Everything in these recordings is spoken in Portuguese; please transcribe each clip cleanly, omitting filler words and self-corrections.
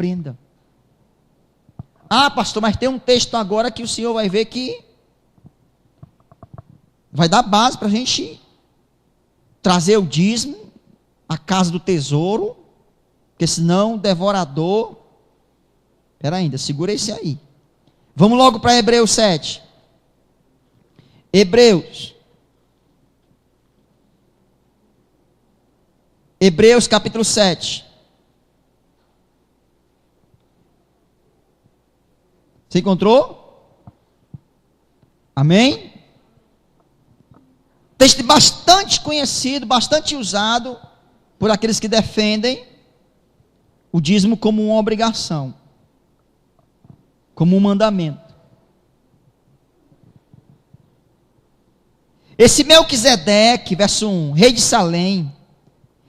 repreenda. Ah, pastor, mas tem um texto agora que o senhor vai ver que vai dar base para a gente trazer o dízimo, a casa do tesouro, porque senão o devorador... Espera ainda, segura esse aí. Vamos logo para Hebreus 7. Hebreus capítulo 7. Você encontrou? Amém? Texto bastante conhecido, bastante usado por aqueles que defendem o dízimo como uma obrigação, como um mandamento. Esse Melquisedeque, verso 1, rei de Salém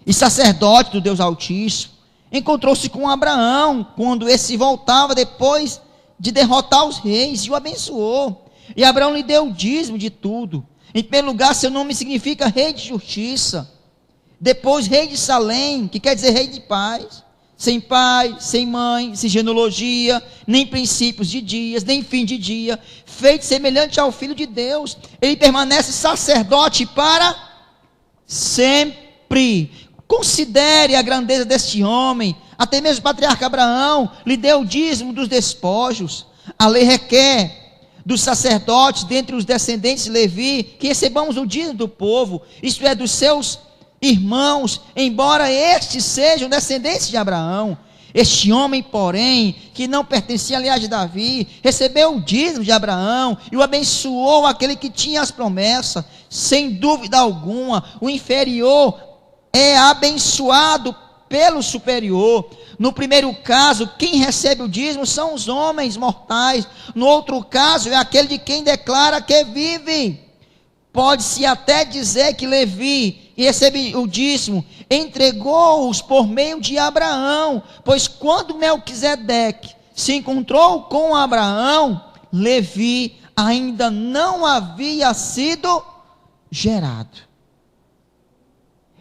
e sacerdote do Deus Altíssimo, encontrou-se com Abraão quando esse voltava depois de derrotar os reis e o abençoou. E Abraão lhe deu o dízimo de tudo. Em primeiro lugar, seu nome significa rei de justiça. Depois, rei de Salém, que quer dizer rei de paz. Sem pai, sem mãe, sem genealogia, nem princípios de dias, nem fim de dia, feito semelhante ao Filho de Deus. Ele permanece sacerdote para sempre. Considere a grandeza deste homem. Até mesmo o patriarca Abraão lhe deu o dízimo dos despojos. A lei requer dos sacerdotes, dentre os descendentes de Levi, que recebamos o dízimo do povo, isto é, dos seus irmãos, embora estes sejam descendentes de Abraão. Este homem, porém, que não pertencia à linhagem de Davi, recebeu o dízimo de Abraão e o abençoou aquele que tinha as promessas. Sem dúvida alguma, o inferior é abençoado pelo superior. No primeiro caso, quem recebe o dízimo são os homens mortais. No outro caso, é aquele de quem declara que vive. Pode-se até dizer que Levi, que recebe o dízimo, entregou-os por meio de Abraão, pois quando Melquisedeque se encontrou com Abraão, Levi ainda não havia sido gerado.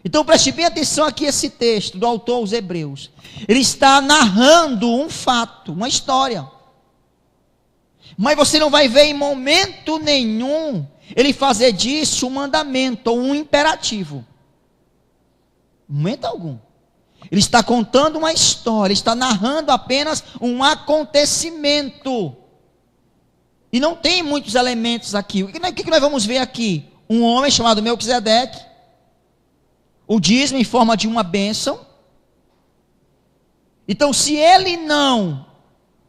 Então preste bem atenção aqui esse texto do autor aos Hebreus. Ele está narrando um fato, uma história. Mas você não vai ver em momento nenhum ele fazer disso um mandamento ou um imperativo. Momento algum. Ele está contando uma história, ele está narrando apenas um acontecimento. E não tem muitos elementos aqui. O que nós vamos ver aqui? Um homem chamado Melquisedeque, o dízimo em forma de uma bênção. Então, se ele não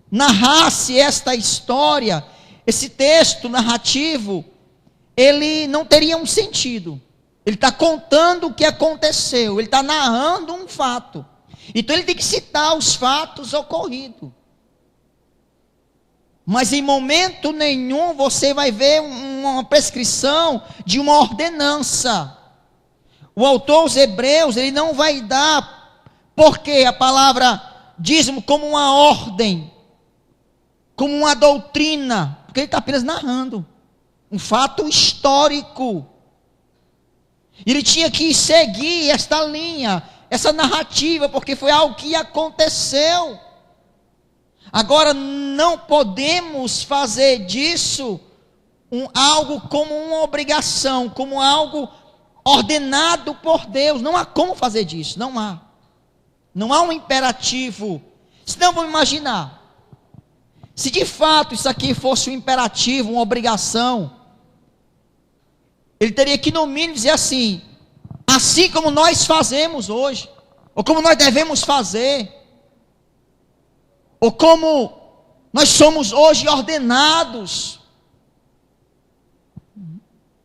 narrasse esta história, esse texto narrativo, ele não teria um sentido. Ele está contando o que aconteceu, ele está narrando um fato. Então ele tem que citar os fatos ocorridos. Mas em momento nenhum você vai ver uma prescrição de uma ordenança. O autor aos Hebreus, ele não vai dar, porque a palavra dízimo como uma ordem, como uma doutrina, porque ele está apenas narrando um fato histórico. Ele tinha que seguir esta linha, essa narrativa, porque foi algo que aconteceu. Agora, não podemos fazer disso algo como uma obrigação, como algo ordenado por Deus. Não há como fazer disso, não há. Não há um imperativo. Senão vamos imaginar, se de fato isso aqui fosse um imperativo, uma obrigação, ele teria que no mínimo dizer assim como nós fazemos hoje, ou como nós devemos fazer, ou como nós somos hoje ordenados.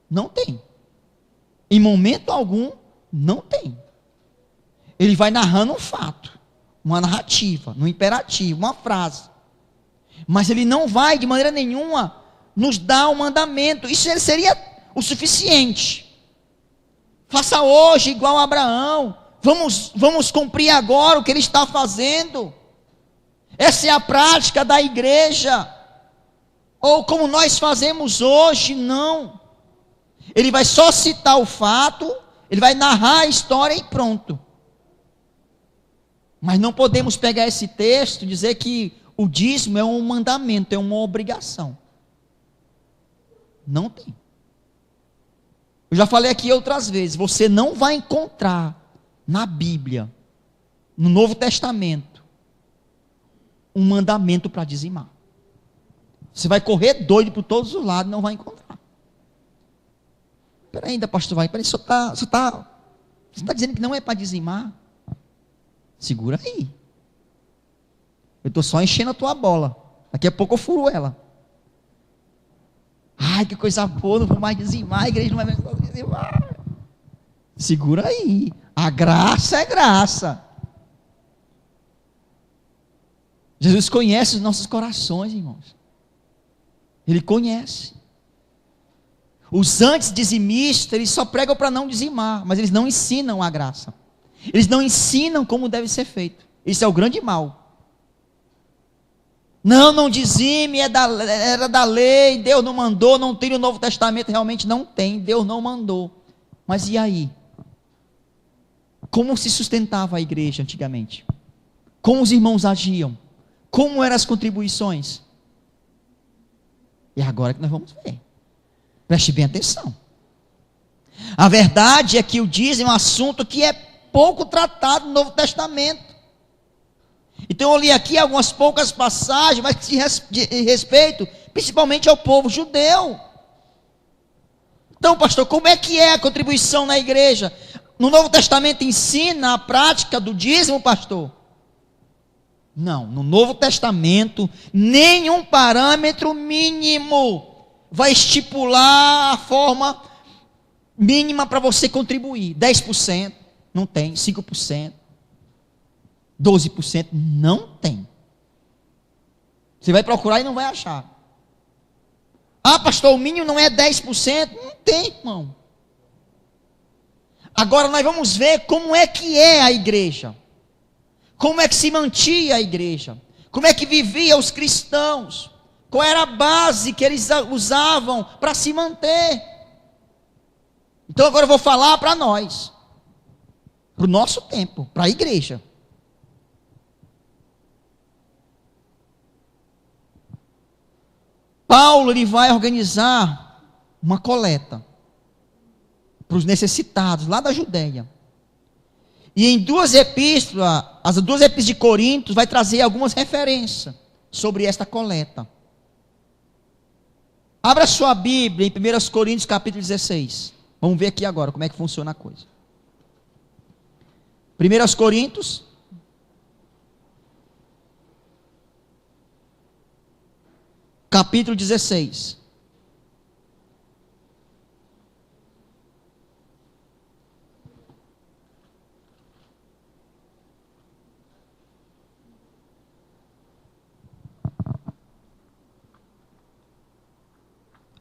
Não tem. Em momento algum, não tem. Ele vai narrando um fato, uma narrativa, um imperativo, uma frase. Mas ele não vai de maneira nenhuma nos dar um mandamento. Isso seria o suficiente. Faça hoje igual a Abraão. Vamos cumprir agora o que ele está fazendo. Essa é a prática da igreja. Ou como nós fazemos hoje, não. Ele vai só citar o fato, ele vai narrar a história e pronto. Mas não podemos pegar esse texto e dizer que o dízimo é um mandamento, é uma obrigação. Não tem. Eu já falei aqui outras vezes, você não vai encontrar na Bíblia, no Novo Testamento, um mandamento para dizimar. Você vai correr doido por todos os lados e não vai encontrar. Espera ainda, pastor, peraí, você está dizendo que não é para dizimar? Segura aí. Eu estou só enchendo a tua bola. Daqui a pouco eu furo ela. Ai, que coisa boa, não vou mais dizimar, a igreja não vai mais dizimar. Segura aí. A graça é graça. Jesus conhece os nossos corações, irmãos. Ele conhece. Os antes dizimistas, eles só pregam para não dizimar, mas eles não ensinam a graça. Eles não ensinam como deve ser feito. Isso é o grande mal. Não dizime, era da lei, Deus não mandou, não tem no Novo Testamento, realmente não tem, Deus não mandou. Mas e aí? Como se sustentava a igreja antigamente? Como os irmãos agiam? Como eram as contribuições? E agora que nós vamos ver. Preste bem atenção. A verdade é que o dízimo é um assunto que é pouco tratado no Novo Testamento. Então eu li aqui algumas poucas passagens, mas de respeito principalmente ao povo judeu. Então, pastor, como é que é a contribuição na igreja? No Novo Testamento ensina a prática do dízimo, pastor? Não, no Novo Testamento, nenhum parâmetro mínimo vai estipular a forma mínima para você contribuir. 10%, não tem. 5%, 12%, não tem. Você vai procurar e não vai achar. Ah, pastor, o mínimo não é 10%? Não tem, irmão. Agora nós vamos ver como é que é a igreja. Como é que se mantinha a igreja? Como é que viviam os cristãos? Qual era a base que eles usavam para se manter? Então agora eu vou falar para nós. Para o nosso tempo, para a igreja. Paulo ele vai organizar uma coleta para os necessitados lá da Judéia. E em duas epístolas, as duas epístolas de Coríntios, vai trazer algumas referências sobre esta coleta. Abra sua Bíblia em 1 Coríntios capítulo 16. Vamos ver aqui agora como é que funciona a coisa. 1 Coríntios capítulo 16.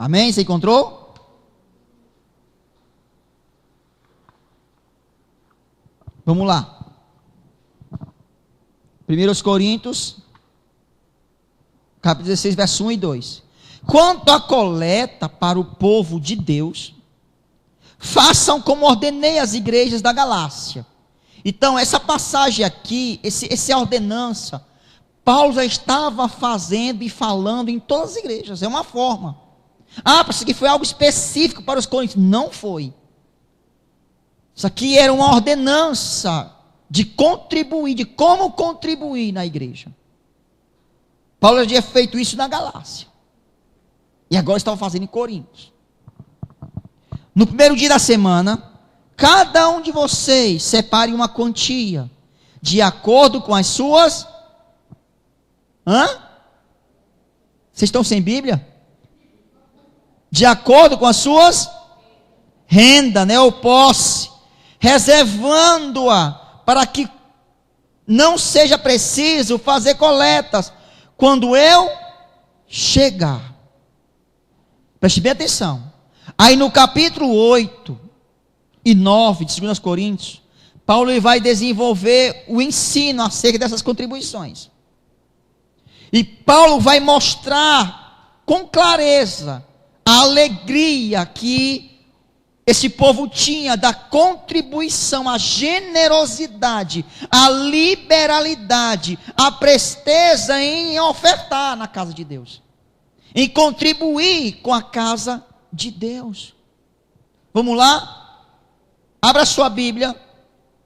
Amém? Você encontrou? Vamos lá. 1 Coríntios capítulo 16, verso 1 e 2. Quanto à coleta para o povo de Deus, façam como ordenei às igrejas da Galácia. Então, essa passagem aqui, essa ordenança, Paulo já estava fazendo e falando em todas as igrejas. É uma forma. Ah, para isso aqui foi algo específico para os coríntios. Não foi. Isso aqui era uma ordenança de contribuir, de como contribuir na igreja. Paulo já tinha feito isso na Galácia. E agora estava fazendo em Coríntios. No primeiro dia da semana, cada um de vocês separe uma quantia, de acordo com as suas... Vocês estão sem Bíblia? De acordo com as suas renda, né, ou posse, reservando-a para que não seja preciso fazer coletas quando eu chegar. Preste bem atenção. Aí no capítulo 8 e 9 de 2 Coríntios, Paulo ele vai desenvolver o ensino acerca dessas contribuições. E Paulo vai mostrar com clareza a alegria que esse povo tinha da contribuição, a generosidade, a liberalidade, a presteza em ofertar na casa de Deus, em contribuir com a casa de Deus. Vamos lá? Abra sua Bíblia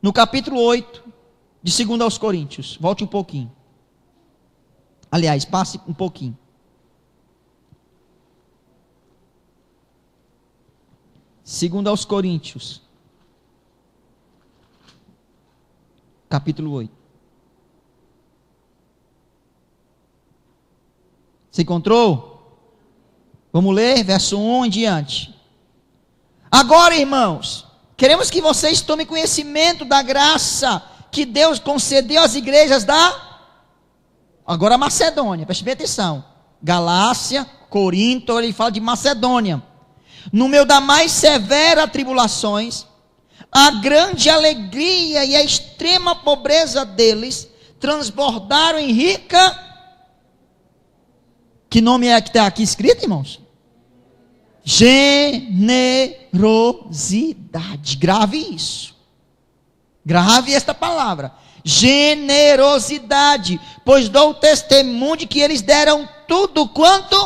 no capítulo 8 de 2 aos Coríntios. Volte um pouquinho. Aliás, passe um pouquinho. Segundo aos Coríntios, capítulo 8. Você encontrou? Vamos ler, verso 1 em diante. Agora, irmãos, queremos que vocês tomem conhecimento da graça que Deus concedeu às igrejas agora Macedônia, preste bem atenção. Galácia, Corinto, ele fala de Macedônia. No meio da mais severa tribulações, a grande alegria e a extrema pobreza deles transbordaram em rica. Que nome é que está aqui escrito, irmãos? Generosidade. Grave isso. Grave esta palavra. Generosidade. Pois dou testemunho de que eles deram tudo quanto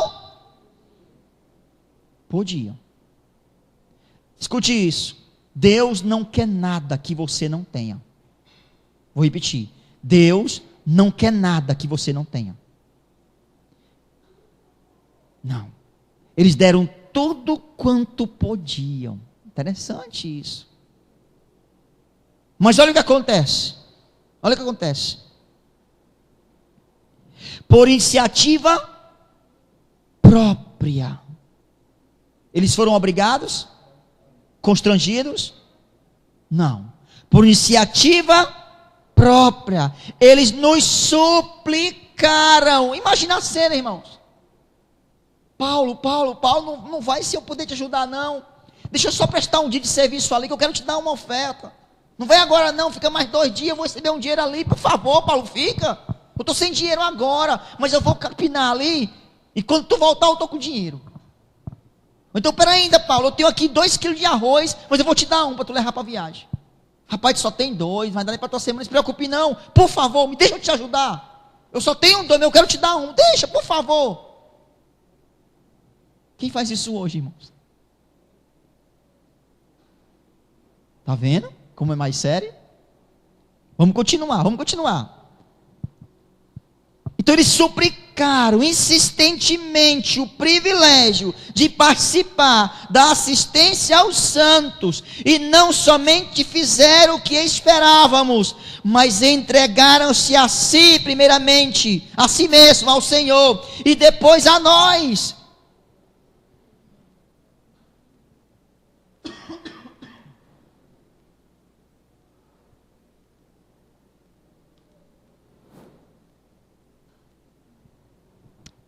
podiam. Escute isso. Deus não quer nada que você não tenha. Vou repetir. Deus não quer nada que você não tenha. Não. Eles deram tudo quanto podiam. Interessante isso. Mas olha o que acontece. Olha o que acontece. Por iniciativa própria. Eles foram obrigados? Constrangidos? Não. Por iniciativa própria. Eles nos suplicaram. Imagina a cena, irmãos. Paulo, não vai se eu poder te ajudar não. Deixa eu só prestar um dia de serviço ali, que eu quero te dar uma oferta. Não vai agora não, fica mais 2 dias, eu vou receber um dinheiro ali. Por favor, Paulo, fica. Eu estou sem dinheiro agora, mas eu vou capinar ali. E quando tu voltar, eu estou com dinheiro. Então, peraí ainda, Paulo, eu tenho aqui 2 quilos de arroz, mas eu vou te dar um para tu levar para a viagem. Rapaz, tu só tem 2, vai dar nem para tua semana, não se preocupe não. Por favor, me deixa eu te ajudar. Eu só tenho 2, mas eu quero te dar um. Deixa, por favor. Quem faz isso hoje, irmãos? Tá vendo como é mais sério? Vamos continuar. Então eles suplicaram insistentemente o privilégio de participar da assistência aos santos, e não somente fizeram o que esperávamos, mas entregaram-se a si primeiramente, a si mesmo, ao Senhor, e depois a nós.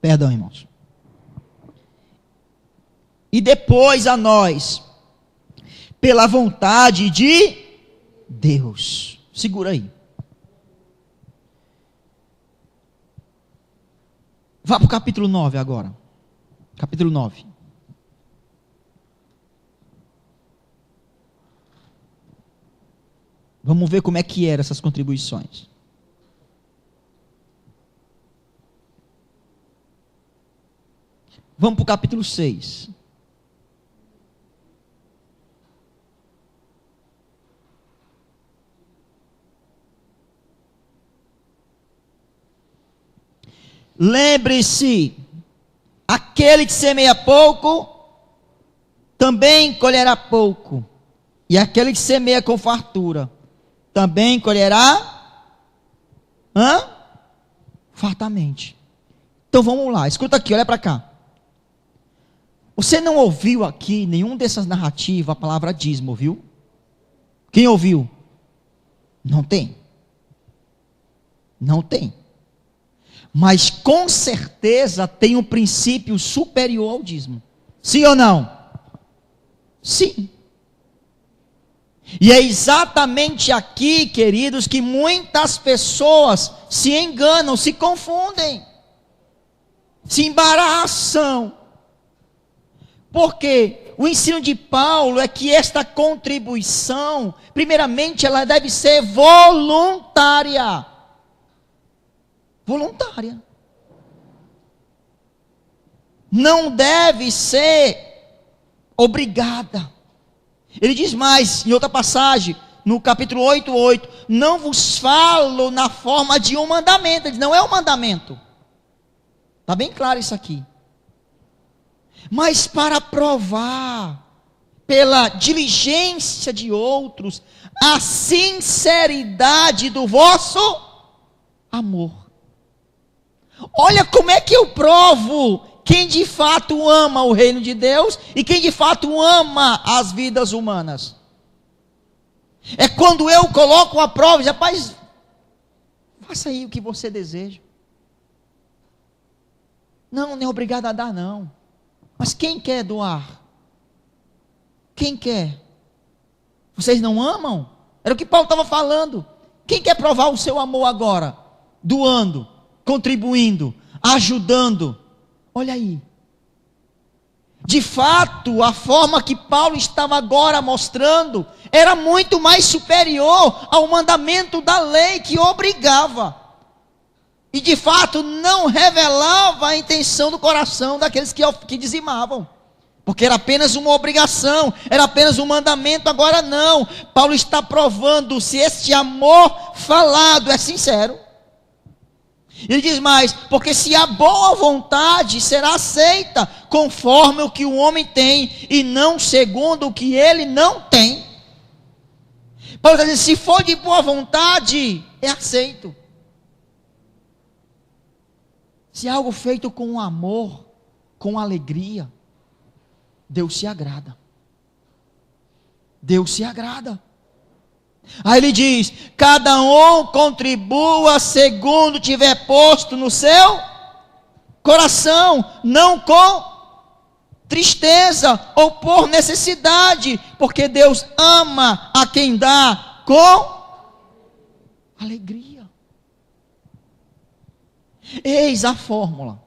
Perdão, irmãos. E depois a nós, pela vontade de Deus. Segura aí. Vá para o capítulo 9 agora. Capítulo 9. Vamos ver como é que eram essas contribuições. Vamos para o capítulo 6. Lembre-se, aquele que semeia pouco, também colherá pouco. E aquele que semeia com fartura, também colherá fartamente. Então vamos lá, escuta aqui, olha para cá. Você não ouviu aqui nenhum dessas narrativas a palavra dízimo, ouviu? Quem ouviu? Não tem. Não tem. Mas com certeza tem um princípio superior ao dízimo. Sim ou não? Sim. E é exatamente aqui, queridos, que muitas pessoas se enganam, se confundem, se embaraçam. Porque o ensino de Paulo é que esta contribuição, primeiramente, ela deve ser voluntária. Voluntária. Não deve ser obrigada. Ele diz mais, em outra passagem, no capítulo 8:8, não vos falo na forma de um mandamento. Ele diz, não é um mandamento. Está bem claro isso aqui. Mas para provar, pela diligência de outros, a sinceridade do vosso amor. Olha como é que eu provo quem de fato ama o reino de Deus e quem de fato ama as vidas humanas. É quando eu coloco a prova e digo, rapaz, faça aí o que você deseja. Não é obrigado a dar, não. Mas quem quer doar? Quem quer? Vocês não amam? Era o que Paulo estava falando. Quem quer provar o seu amor agora? Doando, contribuindo, ajudando. Olha aí. De fato, a forma que Paulo estava agora mostrando era muito mais superior ao mandamento da lei que obrigava. E de fato não revelava a intenção do coração daqueles que dizimavam. Porque era apenas uma obrigação, era apenas um mandamento, agora não. Paulo está provando se este amor falado é sincero. Ele diz mais, porque se a boa vontade será aceita conforme o que o homem tem e não segundo o que ele não tem. Paulo está dizendo, se for de boa vontade, é aceito. Se é algo feito com amor, com alegria, Deus se agrada. Deus se agrada. Aí ele diz, cada um contribua segundo tiver posto no seu coração, não com tristeza ou por necessidade, porque Deus ama a quem dá com alegria. Eis a fórmula.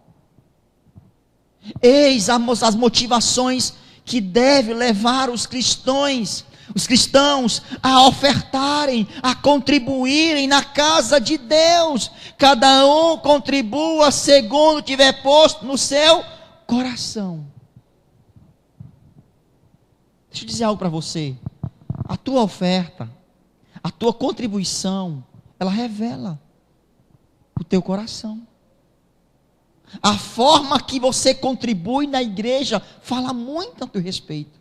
Eis as motivações que deve levar os cristãos a ofertarem, a contribuírem na casa de Deus. Cada um contribua segundo tiver posto no seu coração. Deixa eu dizer algo para você. A tua oferta, a tua contribuição, ela revela o teu coração. A forma que você contribui na igreja fala muito a teu respeito.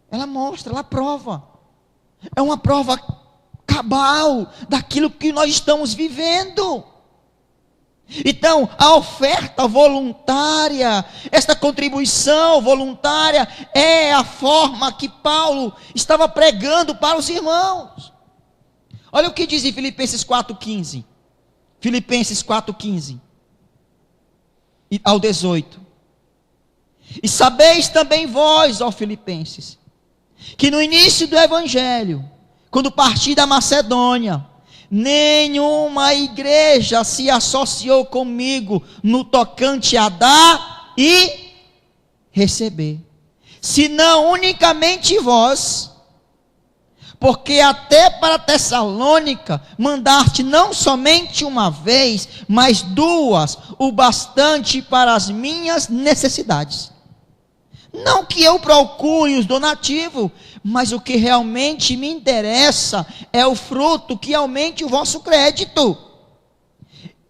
Ela mostra, ela prova. É uma prova cabal daquilo que nós estamos vivendo. Então, a oferta voluntária, esta contribuição voluntária é a forma que Paulo estava pregando para os irmãos. Olha o que diz em Filipenses 4:15. Filipenses 4:15 ao 18. E sabeis também vós, ó Filipenses, que no início do Evangelho, quando parti da Macedônia, nenhuma igreja se associou comigo no tocante a dar e receber, senão unicamente vós, porque até para Tessalônica mandaste não somente uma vez, mas duas, o bastante para as minhas necessidades. Não que eu procure os donativos, mas o que realmente me interessa é o fruto que aumente o vosso crédito.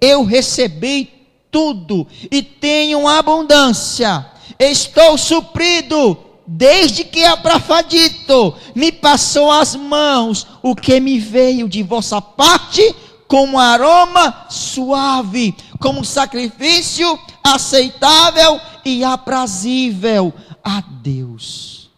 Eu recebi tudo e tenho abundância, estou suprido, desde que Epafrodito me passou as mãos, o que me veio de vossa parte como aroma suave, como sacrifício aceitável e aprazível a Deus.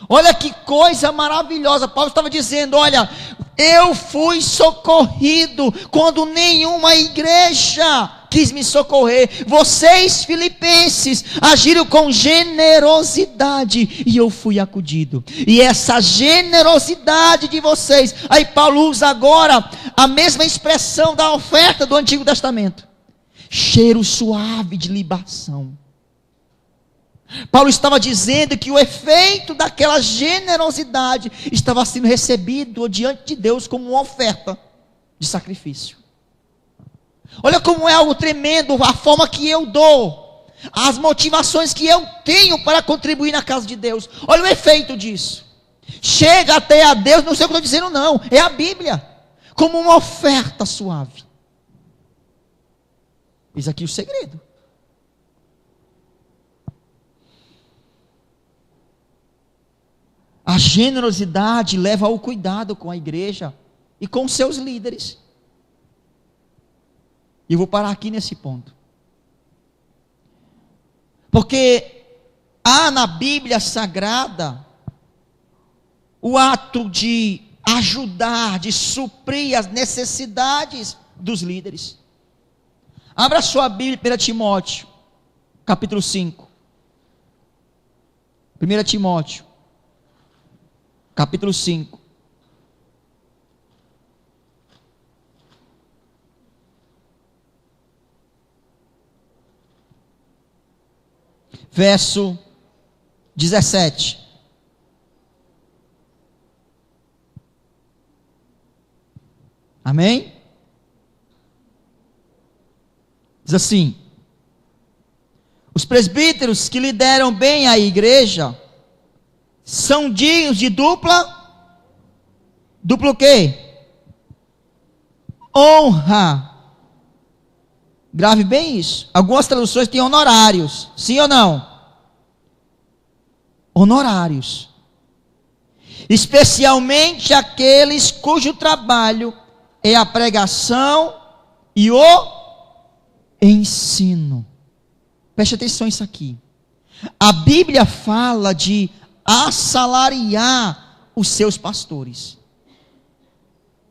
Olha que coisa maravilhosa. Paulo estava dizendo, olha, eu fui socorrido quando nenhuma igreja quis me socorrer. Vocês, filipenses, agiram com generosidade e eu fui acudido. E essa generosidade de vocês, aí Paulo usa agora a mesma expressão da oferta do Antigo Testamento. Cheiro suave de libação. Paulo estava dizendo que o efeito daquela generosidade estava sendo recebido diante de Deus como uma oferta de sacrifício. Olha como é algo tremendo a forma que eu dou, as motivações que eu tenho para contribuir na casa de Deus. Olha o efeito disso. Chega até a Deus, não sei o que eu estou dizendo não, é a Bíblia, como uma oferta suave. Eis aqui o segredo. A generosidade leva ao cuidado com a igreja e com seus líderes. E eu vou parar aqui nesse ponto. Porque há na Bíblia Sagrada o ato de ajudar, de suprir as necessidades dos líderes. Abra sua Bíblia, 1 Timóteo, capítulo 5. 1 Timóteo, capítulo 5. Verso 17. Amém? Diz assim: os presbíteros que lideram bem a igreja são dignos de duplo o quê? Honra. Grave bem isso. Algumas traduções têm honorários, sim ou não? Honorários. Especialmente aqueles cujo trabalho é a pregação e o ensino. Preste atenção nisso aqui. A Bíblia fala de assalariar os seus pastores.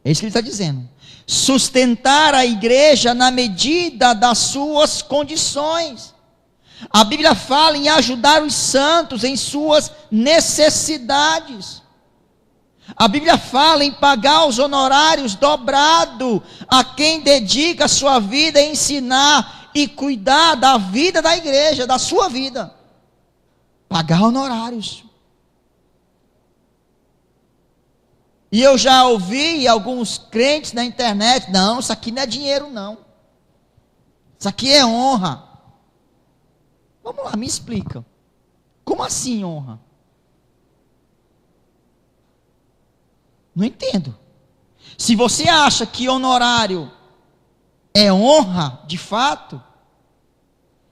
É isso que ele está dizendo. Sustentar a igreja na medida das suas condições. A Bíblia fala em ajudar os santos em suas necessidades. A Bíblia fala em pagar os honorários dobrado a quem dedica a sua vida a ensinar e cuidar da vida da igreja, da sua vida. Pagar honorários. E eu já ouvi alguns crentes na internet: não, isso aqui não é dinheiro não, isso aqui é honra. Vamos lá, me explica, como assim honra? Não entendo. Se você acha que honorário é honra, de fato,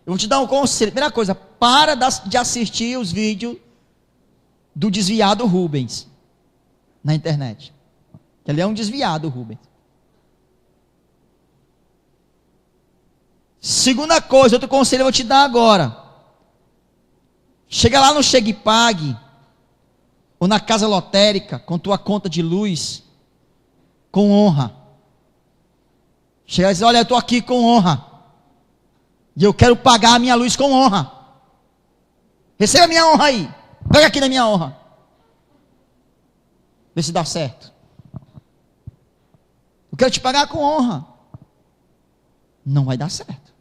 eu vou te dar um conselho. Primeira coisa, para de assistir os vídeos do desviado Rubens na internet. Ele é um desviado, Rubens. Segunda coisa, outro conselho eu vou te dar agora. Chega lá no Chegue Pague, ou na casa lotérica, com tua conta de luz, com honra. Chega e diz: olha, eu estou aqui com honra, e eu quero pagar a minha luz com honra. Receba a minha honra aí, pega aqui na minha honra. Vê se dá certo. Eu quero te pagar com honra. Não vai dar certo.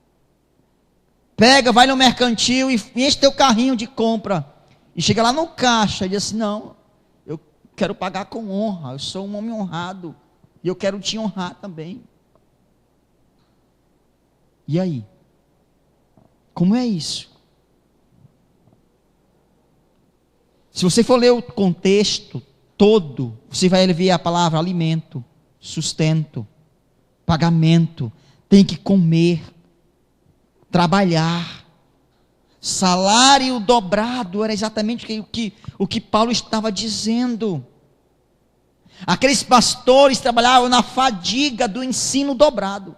Pega, vai no mercantil e enche teu carrinho de compra. E chega lá no caixa e diz assim: não, eu quero pagar com honra. Eu sou um homem honrado. E eu quero te honrar também. E aí? Como é isso? Se você for ler o contexto todo, você vai ver a palavra alimento, sustento, pagamento, tem que comer, trabalhar, salário dobrado. Era exatamente o que Paulo estava dizendo. Aqueles pastores trabalhavam na fadiga do ensino dobrado.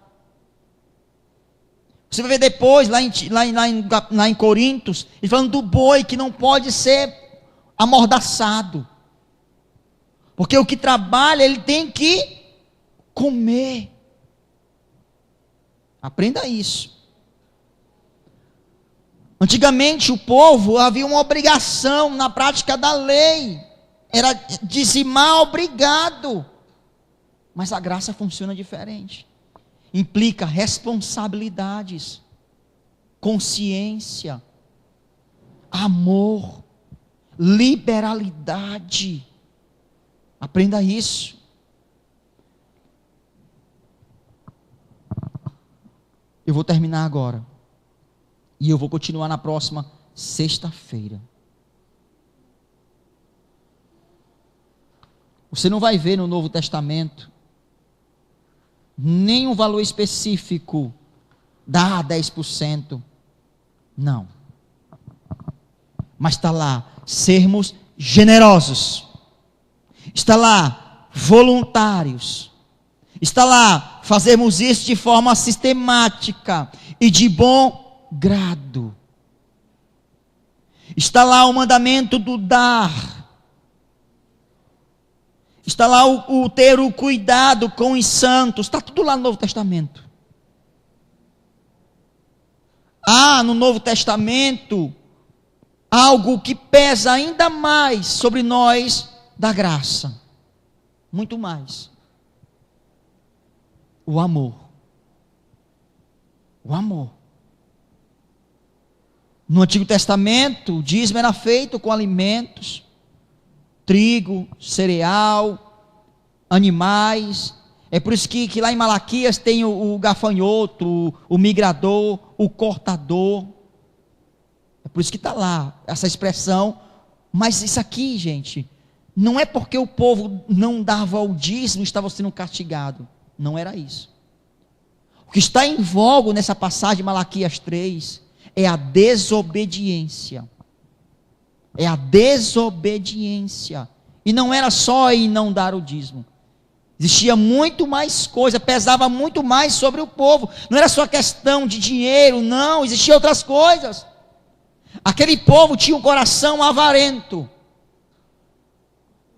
Você vai ver depois, lá em Coríntios, ele falando do boi que não pode ser amordaçado. Porque o que trabalha, ele tem que comer. Aprenda isso. Antigamente o povo havia uma obrigação na prática da lei. Era dizimar obrigado. Mas a graça funciona diferente. Implica responsabilidades, consciência. amor, liberalidade. Aprenda isso. Eu vou terminar agora. E eu vou continuar na próxima sexta-feira. Você não vai ver no Novo Testamento nenhum valor específico, dá 10%. Não. Mas está lá, sermos generosos. Está lá, voluntários. Está lá, fazermos isso de forma sistemática e de bom grado. Está lá o mandamento do dar. Está lá o ter o cuidado com os santos. Está tudo lá no Novo Testamento. Há no Novo Testamento algo que pesa ainda mais sobre nós da graça. Muito mais. O amor. O amor. No Antigo Testamento, o dízimo era feito com alimentos, trigo, cereal, animais. É por isso que lá em Malaquias tem o gafanhoto, o migrador, o cortador. É por isso que está lá essa expressão. Mas isso aqui, gente, não é porque o povo não dava o dízimo, estava sendo castigado. Não era isso. O que está em voga nessa passagem de Malaquias 3 é a desobediência. É a desobediência. E não era só em não dar o dízimo. Existia muito mais coisa, pesava muito mais sobre o povo. Não era só questão de dinheiro, não, existiam outras coisas. Aquele povo tinha um coração avarento.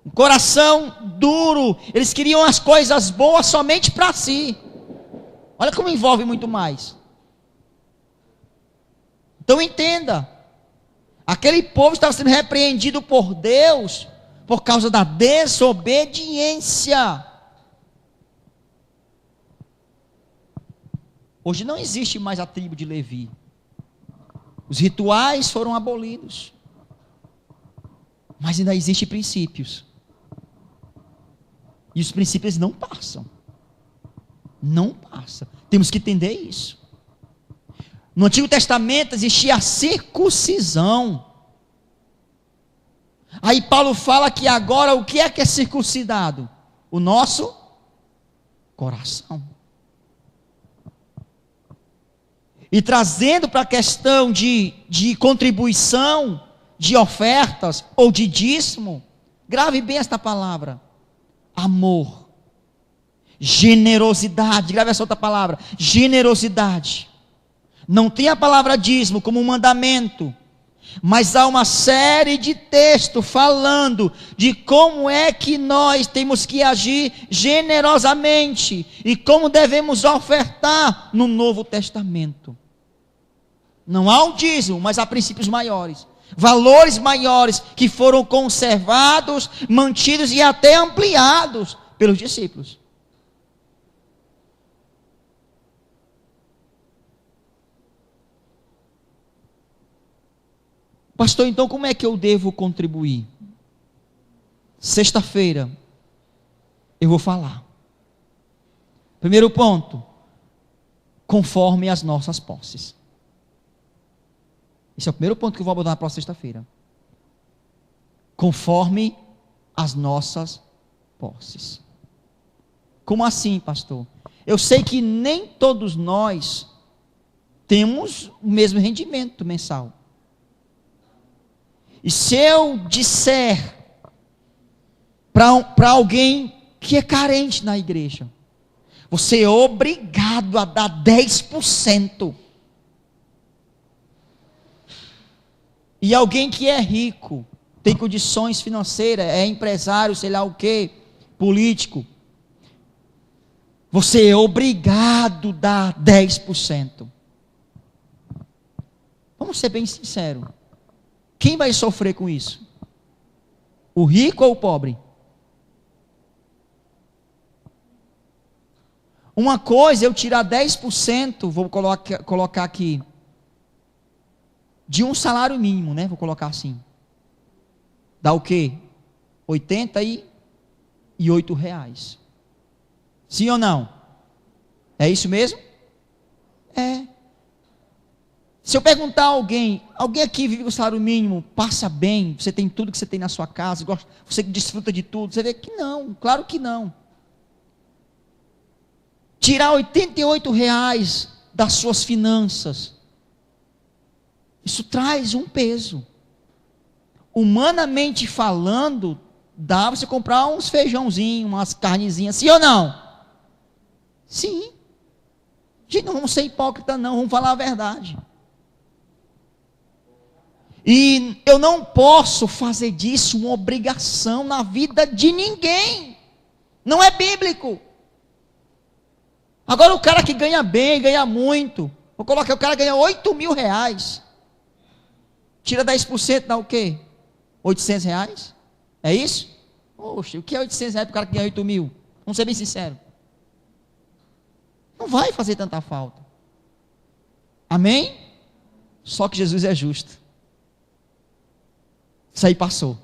Um coração duro. Eles queriam as coisas boas somente para si. Olha como envolve muito mais. Então entenda. Aquele povo estava sendo repreendido por Deus por causa da desobediência. Hoje não existe mais a tribo de Levi. Os rituais foram abolidos. Mas ainda existem princípios. E os princípios não passam. Não passa. Temos que entender isso. No Antigo Testamento existia a circuncisão. Aí Paulo fala que agora o que é circuncidado? O nosso coração. E trazendo para a questão de contribuição, de ofertas ou de dízimo, grave bem esta palavra: amor, generosidade. Grave essa outra palavra: generosidade. Não tem a palavra dízimo como um mandamento, mas há uma série de textos falando de como é que nós temos que agir generosamente e como devemos ofertar no Novo Testamento. Não há o dízimo, mas há princípios maiores, valores maiores que foram conservados, mantidos e até ampliados pelos discípulos. Pastor, então como é que eu devo contribuir? Sexta-feira eu vou falar. Primeiro ponto: conforme as nossas posses. Esse é o primeiro ponto que eu vou abordar na próxima sexta-feira. Conforme as nossas posses. Como assim, pastor? Eu sei que nem todos nós temos o mesmo rendimento mensal. E se eu disser para alguém que é carente na igreja, você é obrigado a dar 10%. E alguém que é rico, tem condições financeiras, é empresário, sei lá o que, político, você é obrigado a dar 10%. Vamos ser bem sinceros. Quem vai sofrer com isso? O rico ou o pobre? Uma coisa é eu tirar 10%, vou colocar aqui, de um salário mínimo, né? Vou colocar assim. Dá o quê? R$ 88. Sim ou não? É isso mesmo? É. Se eu perguntar a alguém aqui vive com salário mínimo, passa bem, você tem tudo que você tem na sua casa, você desfruta de tudo, você vê que não, claro que não. Tirar R$ 88 das suas finanças, isso traz um peso. Humanamente falando, dá você comprar uns feijãozinhos, umas carnezinhas, sim ou não? Sim. Gente, não vamos ser hipócritas não, vamos falar a verdade. E eu não posso fazer disso uma obrigação na vida de ninguém. Não é bíblico. Agora o cara que ganha bem, ganha muito, vou colocar, o cara ganha R$ 8.000. Tira 10%, dá o quê? R$ 800? É isso? Poxa, o que é R$ 800 para o cara que ganha 8 mil? Vamos ser bem sinceros. Não vai fazer tanta falta. Amém? Só que Jesus é justo. Isso aí passou.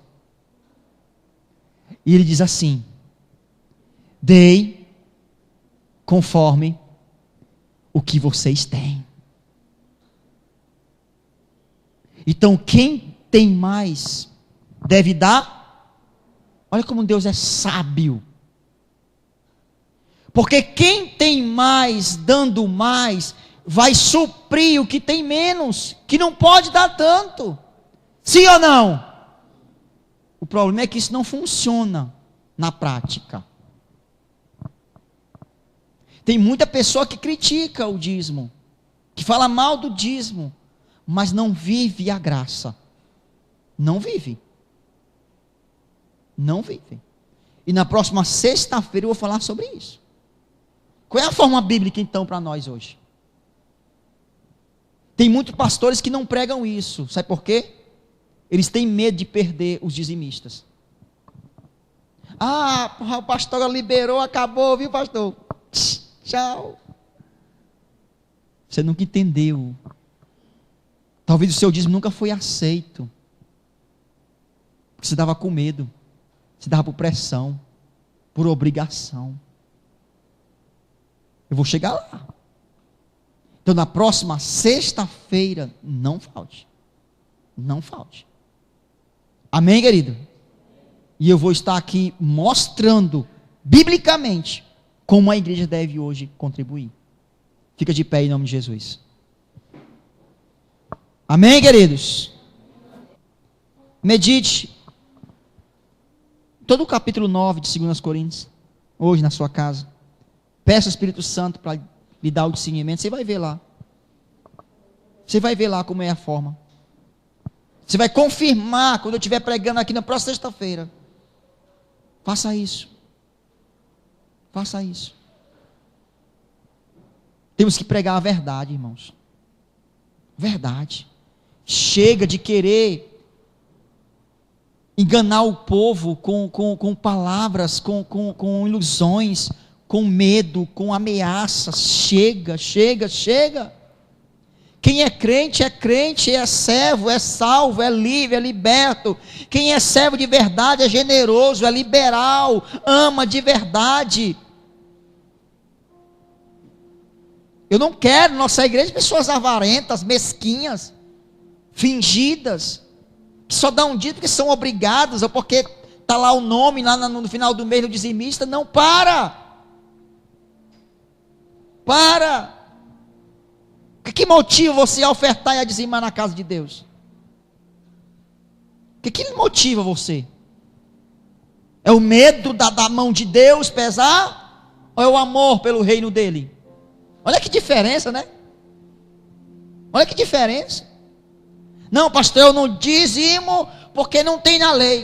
E ele diz assim: dei conforme o que vocês têm. Então quem tem mais deve dar. Olha como Deus é sábio. Porque quem tem mais, dando mais, vai suprir o que tem menos, que não pode dar tanto. Sim ou não? O problema é que isso não funciona na prática. Tem muita pessoa que critica o dízimo, que fala mal do dízimo, mas não vive a graça. Não vive. Não vive. E na próxima sexta-feira eu vou falar sobre isso. Qual é a forma bíblica então para nós hoje? Tem muitos pastores que não pregam isso. Sabe por quê? Eles têm medo de perder os dizimistas. Ah, o pastor liberou, acabou, viu, pastor? Tchau. Você nunca entendeu. Talvez o seu dízimo nunca foi aceito. Porque você dava com medo. Você dava por pressão, por obrigação. Eu vou chegar lá. Então na próxima sexta-feira, não falte. Não falte. Amém, querido? E eu vou estar aqui mostrando, biblicamente, como a igreja deve hoje contribuir. Fica de pé em nome de Jesus. Amém, queridos? Medite todo o capítulo 9 de 2 Coríntios, hoje na sua casa. Peça ao Espírito Santo para lhe dar o discernimento. Você vai ver lá. Você vai ver lá como é a forma. Você vai confirmar quando eu estiver pregando aqui na próxima sexta-feira. Faça isso. Faça isso. Temos que pregar a verdade, irmãos. Verdade. Chega de querer enganar o povo com palavras, com ilusões, com medo, com ameaças. Chega, chega, chega. Quem é crente, é servo, é salvo, é livre, é liberto. Quem é servo de verdade é generoso, é liberal, ama de verdade. Eu não quero nossa igreja pessoas avarentas, mesquinhas, fingidas, que só dão um dito porque são obrigadas, ou porque está lá o nome, lá no final do mês do dizimista. Não, para! Para! O que motiva você a ofertar e a dizimar na casa de Deus? O que motiva você? É o medo da mão de Deus pesar? Ou é o amor pelo reino dele? Olha que diferença, né? Olha que diferença. Não, pastor, eu não dizimo porque não tem na lei.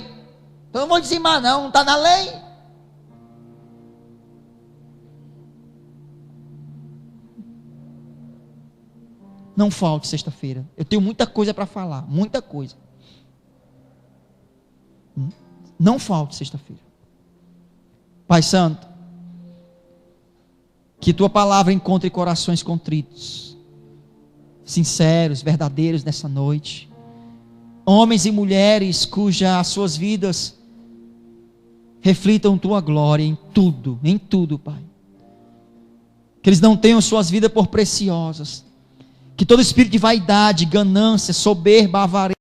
Então eu não vou dizimar não está na lei. Não falte sexta-feira. Eu tenho muita coisa para falar, muita coisa. Não falte sexta-feira. Pai Santo, que tua palavra encontre corações contritos, sinceros, verdadeiros nessa noite. Homens e mulheres cujas suas vidas reflitam tua glória em tudo, Pai. Que eles não tenham suas vidas por preciosas. Que todo espírito de vaidade, ganância, soberba, avareza,